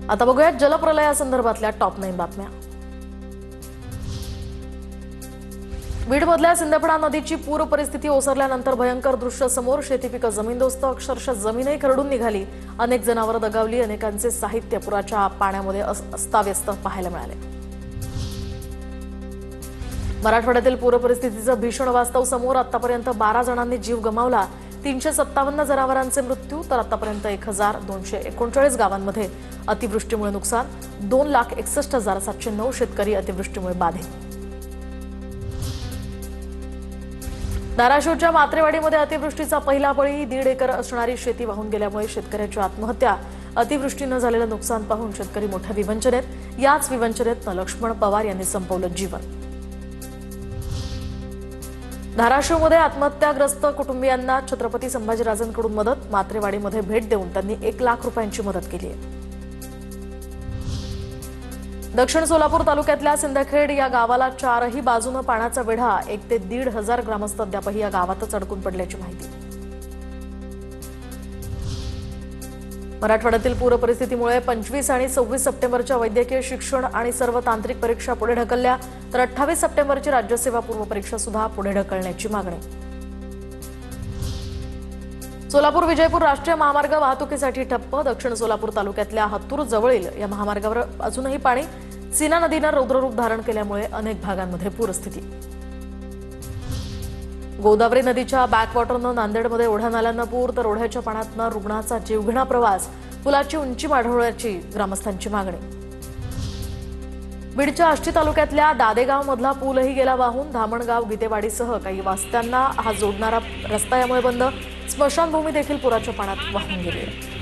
आता बघूयात जलप्रलयासंदर्भातल्या टॉप 9 बातम्या। बीडमधल्या सिंदफणा नदीची पूर परिस्थिती ओसरल्यानंतर भयंकर दृश्य समोर। शेती पिकं जमीनदोस्त, अक्षरशः जमीनही खरडून निघाली। अनेक जनावरं दगावली, अनेकांचे साहित्य पुराच्या पाण्यामध्ये अस्ताव्यस्त पाहायला मिळाले। मराठवाड्यातील पूर परिस्थितीचं भीषण वास्तव समोर। आतापर्यंत 12 जणांनी जीव गमावला। 357 जनावरांचे मृत्यू तर आतापर्यंत 1239 गावांमध्ये अतिवृष्टीमुळे नुकसान। 2,61,709 शेतकरी अतिवृष्टीमुळे बाधित। धाराशिवच्या मात्रेवाडीमध्ये अतिवृष्टीचा पहिला बळी। 1.5 एकर असणारी शेती वाहून गेल्यामुळे शेतकऱ्याची आत्महत्या। अतिवृष्टीनं झालेलं नुकसान पाहून शेतकरी मोठ्या विवंचनेत। याच विवंचनेत लक्ष्मण पवार यांनी संपवलं जीवन। धाराशिवमध्ये आत्महत्याग्रस्त कुटुंबियांना छत्रपती संभाजीराजांकडून मदत। मात्रेवाडीमध्ये भेट देऊन त्यांनी 1 लाख रुपयांची मदत केली आहे। दक्षिण सोलापूर तालुक्यातल्या सिंदखेड या गावाला 4ही बाजूने पाण्याचा वेढा। 1 ते 1,500 ग्रामस्थ अद्यापही या गावातच अडकून पडल्याची माहिती। मराठवाड्यातील पूर परिस्थितीमुळे 25 आणि 26 सप्टेंबरच्या वैद्यकीय शिक्षण आणि सर्व तांत्रिक परीक्षा पुढे ढकलल्या तर 28 सप्टेंबरची राज्यसेवा पूर्व परीक्षा सुद्धा पुढे ढकलण्याची मागणी। सोलापूर विजयपूर राष्ट्रीय महामार्ग वाहतुकीसाठी ठप्प। दक्षिण सोलापूर तालुक्यातल्या हत्तूर जवळील या महामार्गावर अजूनही पाणी। सीना नदीनं रौद्ररूप धारण केल्यामुळे अनेक भागांमध्ये पूरस्थिती। गोदावरी नदीच्या बॅकवॉटरनं नांदेडमध्ये ओढा नाल्यांना पूर तर ओढ्याच्या पाण्यातनं रुग्णाचा जीवघेणा प्रवास। पुलाची उंची वाढवण्याची ग्रामस्थांची मागणी। बीडच्या आष्टी तालुक्यातल्या दादेगावमधला पूलही गेला वाहून। धामणगाव गीतेवाडीसह काही वस्त्यांना हा जोडणारा रस्ता यामुळे बंद। स्मशानभूमी देखील पुराच्या पाण्यात वाहून गेली आहे।